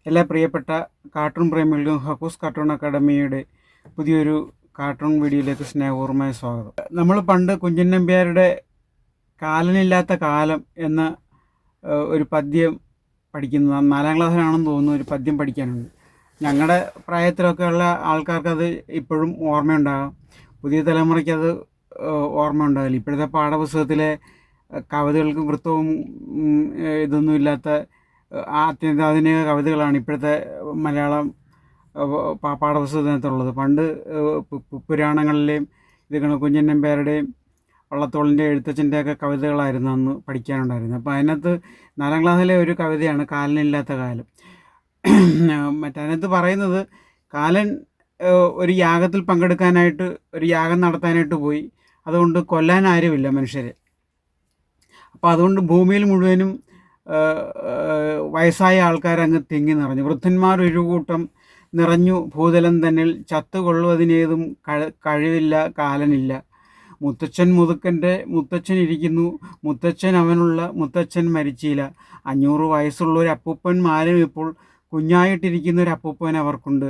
എല്ലാ പ്രിയപ്പെട്ട cartoon പ്രേമികൾക്കും ഹക്കൂസ് cartoon അക്കാഡമിയുടെ പുതിയൊരു കാർട്ടൂൺ വീഡിയോയിലേക്ക് സ്നേഹപൂർവ്വമായ സ്വാഗതം. നമ്മൾ പണ്ട് കുഞ്ചൻ നമ്പ്യാരുടെ കാലനില്ലാത്ത കാലം എന്ന ഒരു പദ്യം പഠിക്കുന്നത് 4ാം ക്ലാസ്സിലാണെന്ന് തോന്നുന്നു. ഒരു പദ്യം പഠിക്കാനുണ്ട്. ഞങ്ങളുടെ പ്രായത്തിലൊക്കെ ഉള്ള ആൾക്കാർക്കത് ഇപ്പോഴും ഓർമ്മയുണ്ടാകാം, പുതിയ തലമുറയ്ക്കത് ഓർമ്മ ഉണ്ടാകില്ല. ഇപ്പോഴത്തെ പാഠപുസ്തകത്തിലെ കവിതകൾക്ക് വൃത്തവും ഇതൊന്നുമില്ലാത്ത അത്യന്താധുനിക കവിതകളാണ് ഇപ്പോഴത്തെ മലയാളം പാഠപുസ്തകത്തിനകത്തുള്ളത്. പണ്ട് പുരാണങ്ങളിലെയും ഇതൊക്കെ കുഞ്ചൻ നമ്പ്യാരുടെയും വള്ളത്തോളിൻ്റെ എഴുത്തച്ഛൻ്റെയൊക്കെ കവിതകളായിരുന്നു അന്ന് പഠിക്കാനുണ്ടായിരുന്നത്. അപ്പോൾ അതിനകത്ത് 4ാം ക്ലാസ്സിലെ ഒരു കവിതയാണ് കാലനില്ലാത്ത കാലം. അതിനകത്ത് പറയുന്നത്, കാലൻ ഒരു യാഗത്തിൽ പങ്കെടുക്കാനായിട്ട്, ഒരു യാഗം നടത്താനായിട്ട് പോയി. അതുകൊണ്ട് കൊല്ലാൻ ആരുമില്ല മനുഷ്യരെ. അപ്പോൾ അതുകൊണ്ട് ഭൂമിയിൽ മുഴുവനും വയസ്സായ ആൾക്കാരങ്ങ് തിങ്ങി നിറഞ്ഞു. വൃദ്ധന്മാർ ഒരു കൂട്ടം നിറഞ്ഞു ഭൂതലം തന്നിൽ, ചത്തുകൊള്ളുവതിനേതും കഴിവില്ല കാലനില്ല. മുത്തച്ഛൻ മുതുക്കൻ്റെ മുത്തച്ഛൻ ഇരിക്കുന്നു, മുത്തച്ഛൻ അവനുള്ള മുത്തച്ഛൻ മരിച്ചില്ല. 500 വയസ്സുള്ളൊരു അപ്പൂപ്പന്മാരും ഇപ്പോൾ കുഞ്ഞായിട്ടിരിക്കുന്നൊരു അപ്പൂപ്പൻ അവർക്കുണ്ട്.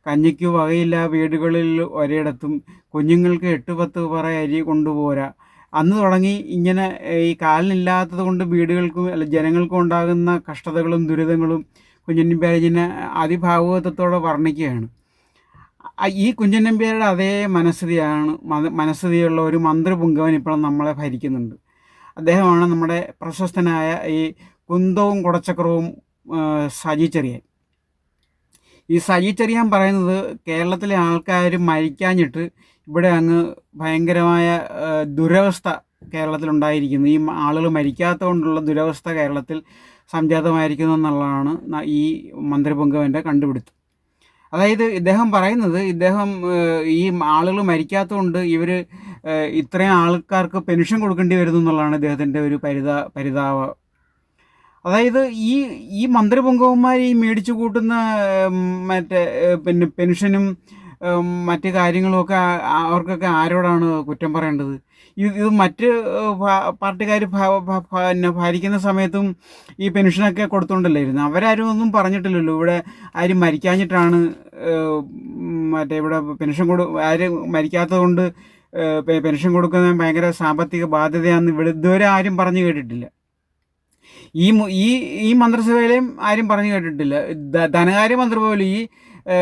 കഞ്ഞിക്ക് വകയില്ല വീടുകളിൽ ഒരിടത്തും, കുഞ്ഞുങ്ങൾക്ക് 8-10 പറ അരി കൊണ്ടുപോരാ. അന്ന് തുടങ്ങി ഇങ്ങനെ ഈ കാലനില്ലാത്തത് കൊണ്ട് വീടുകൾക്കും ജനങ്ങൾക്കും ഉണ്ടാകുന്ന കഷ്ടതകളും ദുരിതങ്ങളും കുഞ്ചൻ നമ്പ്യാർ ഇങ്ങനെ അതിഭാവുകത്വത്തോടെ വർണ്ണിക്കുകയാണ്. ഈ കുഞ്ചൻ നമ്പ്യാരുടെ അതേ മനസ്ഥിതിയുള്ള ഒരു മന്ത്രിപുങ്കവൻ ഇപ്പോൾ നമ്മളെ ഭരിക്കുന്നുണ്ട്. അദ്ദേഹമാണ് നമ്മുടെ പ്രശസ്തനായ ഈ കുന്തവും കുടച്ചക്രവും സജി ചെറിയാൻ. ഈ സജി ചെറിയാൻ പറയുന്നത്, കേരളത്തിലെ ആൾക്കാർ മരിക്കാഞ്ഞിട്ട് ഇവിടെ അങ്ങ് ഭയങ്കരമായ ദുരവസ്ഥ കേരളത്തിലുണ്ടായിരിക്കുന്നു. ഈ ആളുകൾ മരിക്കാത്തത് കൊണ്ടുള്ള ദുരവസ്ഥ കേരളത്തിൽ സംജാതമായിരിക്കുന്നു എന്നുള്ളതാണ് ഈ മന്ത്രിപുങ്കവൻ്റെ കണ്ടുപിടുത്തം. അതായത് ഇദ്ദേഹം പറയുന്നത്, ഈ ആളുകൾ മരിക്കാത്തതുകൊണ്ട് ഇവർ ഇത്രയും ആൾക്കാർക്ക് പെൻഷൻ കൊടുക്കേണ്ടി വരുന്നു എന്നുള്ളതാണ് ഇദ്ദേഹത്തിൻ്റെ ഒരു പരിതാപം. അതായത് ഈ മന്ത്രിപുങ്കവന്മാർ ഈ മേടിച്ചു കൂട്ടുന്ന പിന്നെ പെൻഷനും മറ്റ് കാര്യങ്ങളുമൊക്കെ അവർക്കൊക്കെ ആരോടാണ് കുറ്റം പറയേണ്ടത്? ഇത് മറ്റ് പാർട്ടിക്കാർ പിന്നെ ഭരിക്കുന്ന സമയത്തും ഈ പെൻഷനൊക്കെ കൊടുത്തുകൊണ്ടല്ലായിരുന്നു. അവരാരും ഒന്നും പറഞ്ഞിട്ടില്ലല്ലോ ഇവിടെ ആരും മരിക്കാഞ്ഞിട്ടാണ് ഇവിടെ പെൻഷൻ ആരും മരിക്കാത്തത് കൊണ്ട് പെൻഷൻ കൊടുക്കുന്ന ഭയങ്കര സാമ്പത്തിക ബാധ്യതയാണെന്ന് ഇതുവരെ ആരും പറഞ്ഞു കേട്ടിട്ടില്ല. ഈ മന്ത്രിസഭയിലെയും ആരും പറഞ്ഞു കേട്ടിട്ടില്ല. ധനകാര്യമന്ത്രി പോലും, ഈ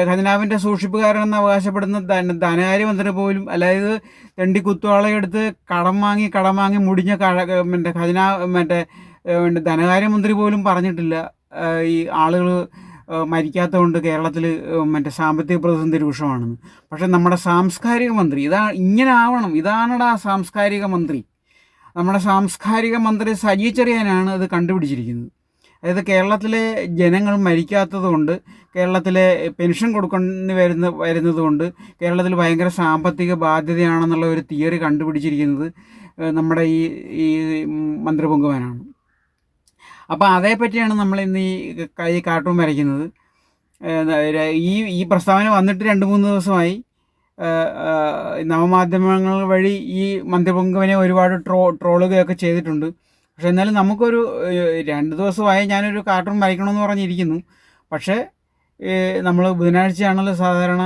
ഖജനാവിൻ്റെ സൂക്ഷിപ്പുകാരനെന്ന് അവകാശപ്പെടുന്ന ധനകാര്യമന്ത്രി പോലും, അതായത് തെണ്ടി കുത്തുവാളയെടുത്ത് കടം വാങ്ങി മുടിഞ്ഞ ധനകാര്യമന്ത്രി പോലും പറഞ്ഞിട്ടില്ല ഈ ആളുകൾ മരിക്കാത്തതുകൊണ്ട് കേരളത്തിൽ സാമ്പത്തിക പ്രതിസന്ധി രൂക്ഷമാണെന്ന്. പക്ഷെ നമ്മുടെ സാംസ്കാരിക മന്ത്രി ഇങ്ങനെ ആവണം, ഇതാണടാ സാംസ്കാരിക മന്ത്രി. നമ്മുടെ സാംസ്കാരിക മന്ത്രി സജി ചെറിയാനാണ് അത് കണ്ടുപിടിച്ചിരിക്കുന്നത്. അതായത് കേരളത്തിലെ ജനങ്ങൾ മരിക്കാത്തത് കൊണ്ട്, കേരളത്തിലെ പെൻഷൻ കൊടുക്കേണ്ടി വരുന്നത് കൊണ്ട് കേരളത്തിൽ ഭയങ്കര സാമ്പത്തിക ബാധ്യതയാണെന്നുള്ള ഒരു തിയറി കണ്ടുപിടിച്ചിരിക്കുന്നത് നമ്മുടെ ഈ മന്ത്രിപുങ്കവനാണ്. അപ്പോൾ അതേപ്പറ്റിയാണ് നമ്മൾ ഇന്ന് ഈ കാർട്ടൂൺ വരയ്ക്കുന്നത്. ഈ പ്രസ്താവന വന്നിട്ട് 2-3 ദിവസമായി. നവമാധ്യമങ്ങൾ വഴി ഈ മന്ത്രിപുങ്കവനെ ഒരുപാട് ട്രോളുകയൊക്കെ ചെയ്തിട്ടുണ്ട്. പക്ഷെ എന്നാലും നമുക്കൊരു 2 ദിവസമായി ഞാനൊരു കാർട്ടൂൺ വരയ്ക്കണമെന്ന് പറഞ്ഞിരിക്കുന്നു. പക്ഷേ നമ്മൾ ബുധനാഴ്ചയാണല്ലോ സാധാരണ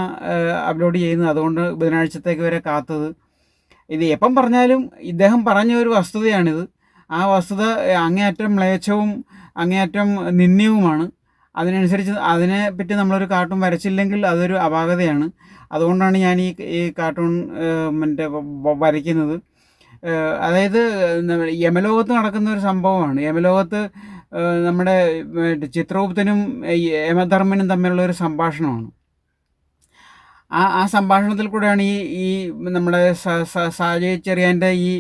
അപ്ലോഡ് ചെയ്യുന്നത്, അതുകൊണ്ട് ബുധനാഴ്ചത്തേക്ക് വരെ കാത്തത്. ഇത് എപ്പം പറഞ്ഞാലും ഇദ്ദേഹം പറഞ്ഞ ഒരു വസ്തുതയാണിത്. ആ വസ്തുത അങ്ങേയറ്റം മ്ലേച്ഛവും അങ്ങേയറ്റം നിന്ദ്യവുമാണ്. അതിനെപ്പറ്റി നമ്മളൊരു കാർട്ടൂൺ വരച്ചില്ലെങ്കിൽ അതൊരു അപാകതയാണ്. അതുകൊണ്ടാണ് ഞാൻ ഈ കാർട്ടൂൺ വരയ്ക്കുന്നത്. അതായത് യമലോകത്ത് നടക്കുന്ന ഒരു സംഭവമാണ്. യമലോകത്ത് നമ്മുടെ ചിത്രഗുപ്തനും യമധർമ്മനും തമ്മിലുള്ള ഒരു സംഭാഷണമാണ്. ആ സംഭാഷണത്തിൽ കൂടെയാണ് ഈ നമ്മുടെ സജി ചെറിയാൻ്റെ ഈ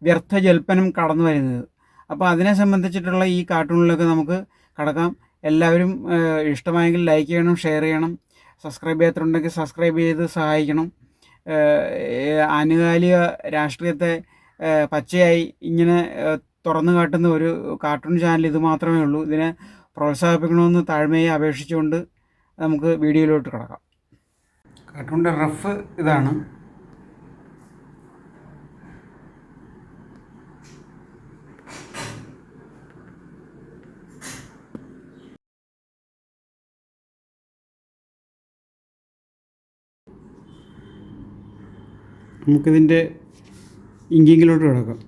വ്യർത്ഥ ജൽപ്പനം കടന്നു വരുന്നത്. അപ്പോൾ അതിനെ സംബന്ധിച്ചിട്ടുള്ള ഈ കാർട്ടൂണിലൊക്കെ നമുക്ക് കടക്കാം. എല്ലാവരും ഇഷ്ടമായെങ്കിൽ ലൈക്ക് ചെയ്യണം, ഷെയർ ചെയ്യണം, സബ്സ്ക്രൈബ് ചെയ്യാത്തതുണ്ടെങ്കിൽ സബ്സ്ക്രൈബ് ചെയ്ത് സഹായിക്കണം. ആനുകാലിക രാഷ്ട്രീയത്തെ പച്ചയായി ഇങ്ങനെ തുറന്നു കാട്ടുന്ന ഒരു കാർട്ടൂൺ ചാനൽ ഇത് മാത്രമേ ഉള്ളൂ. ഇതിനെ പ്രോത്സാഹിപ്പിക്കണമെന്ന് താഴ്മയെ അപേക്ഷിച്ചുകൊണ്ട് നമുക്ക് വീഡിയോയിലോട്ട് കിടക്കാം. കാർട്ടൂണിൻ്റെ റഫ് ഇതാണ്. നമുക്കിതിൻ്റെ ഇങ്കിങ്ങിലോട്ട് കിടക്കാം.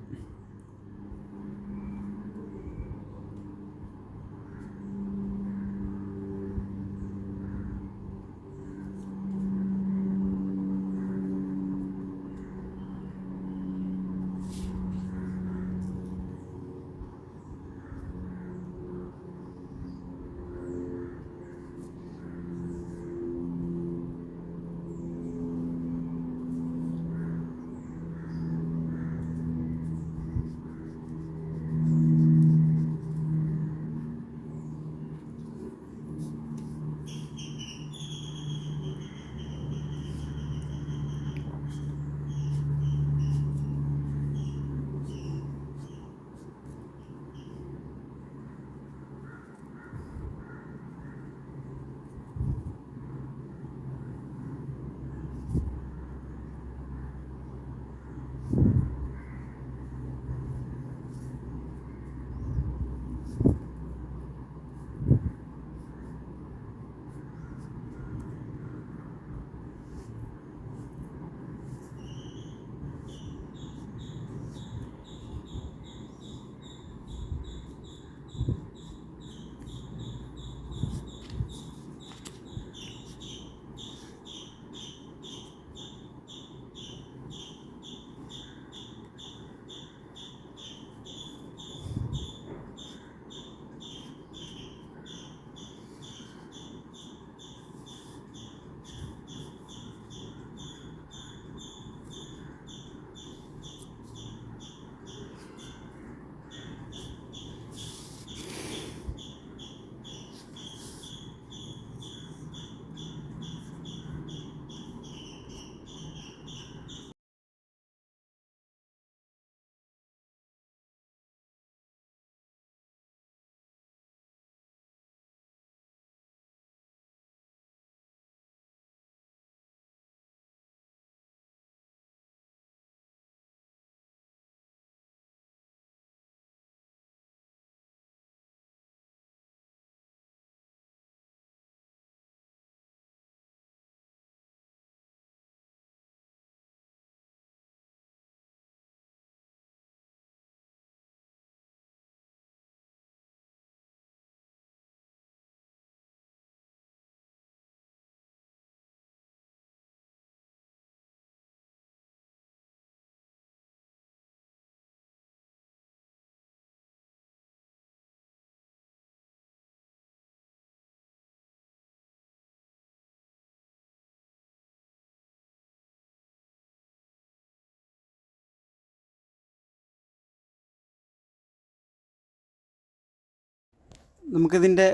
നമുക്കിതിൻ്റെ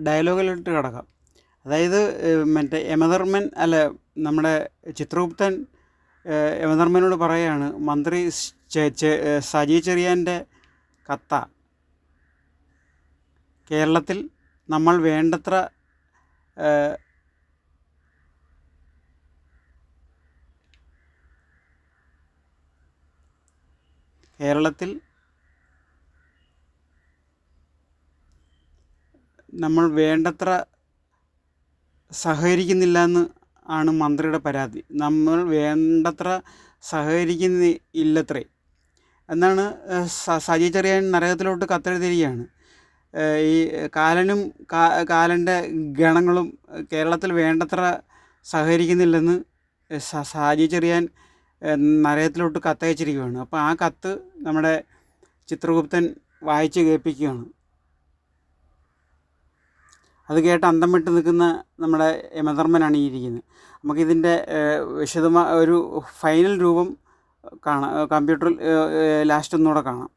ഡയലോഗിലോട്ട് കിടക്കാം. അതായത് മറ്റേ യമധർമ്മൻ അല്ല, നമ്മുടെ ചിത്രഗുപ്തൻ യമധർമ്മനോട് പറയുകയാണ്, മന്ത്രി സജി ചെറിയാൻ്റെ കത്ത കേരളത്തിൽ നമ്മൾ വേണ്ടത്ര കേരളത്തിൽ നമ്മൾ വേണ്ടത്ര സഹകരിക്കുന്നില്ല എന്ന് ആണ് മന്ത്രിയുടെ പരാതി. നമ്മൾ വേണ്ടത്ര സഹകരിക്കുന്നില്ലത്രേ എന്നാണ് സജി ചെറിയാൻ നരകത്തിലോട്ട് കത്തെഴുതിയിരിക്കുകയാണ്. ഈ കാലനും കാലൻ്റെ ഗണങ്ങളും കേരളത്തിൽ വേണ്ടത്ര സഹകരിക്കുന്നില്ലെന്ന് സജി ചെറിയാൻ നരകത്തിലോട്ട് കത്തയച്ചിരിക്കുകയാണ്. അപ്പോൾ ആ കത്ത് നമ്മുടെ ചിത്രഗുപ്തൻ വായിച്ച് കേൾപ്പിക്കുകയാണ്. അത് കേട്ട് അന്തം വിട്ട് നിൽക്കുന്ന നമ്മുടെ യമധർമ്മനാണ് ഈ ഇരിക്കുന്നത്. നമുക്കിതിൻ്റെ വിശദമായ ഒരു ഫൈനൽ രൂപം കാണാം, കമ്പ്യൂട്ടറിൽ ലാസ്റ്റ് ഒന്നുകൂടെ കാണാം.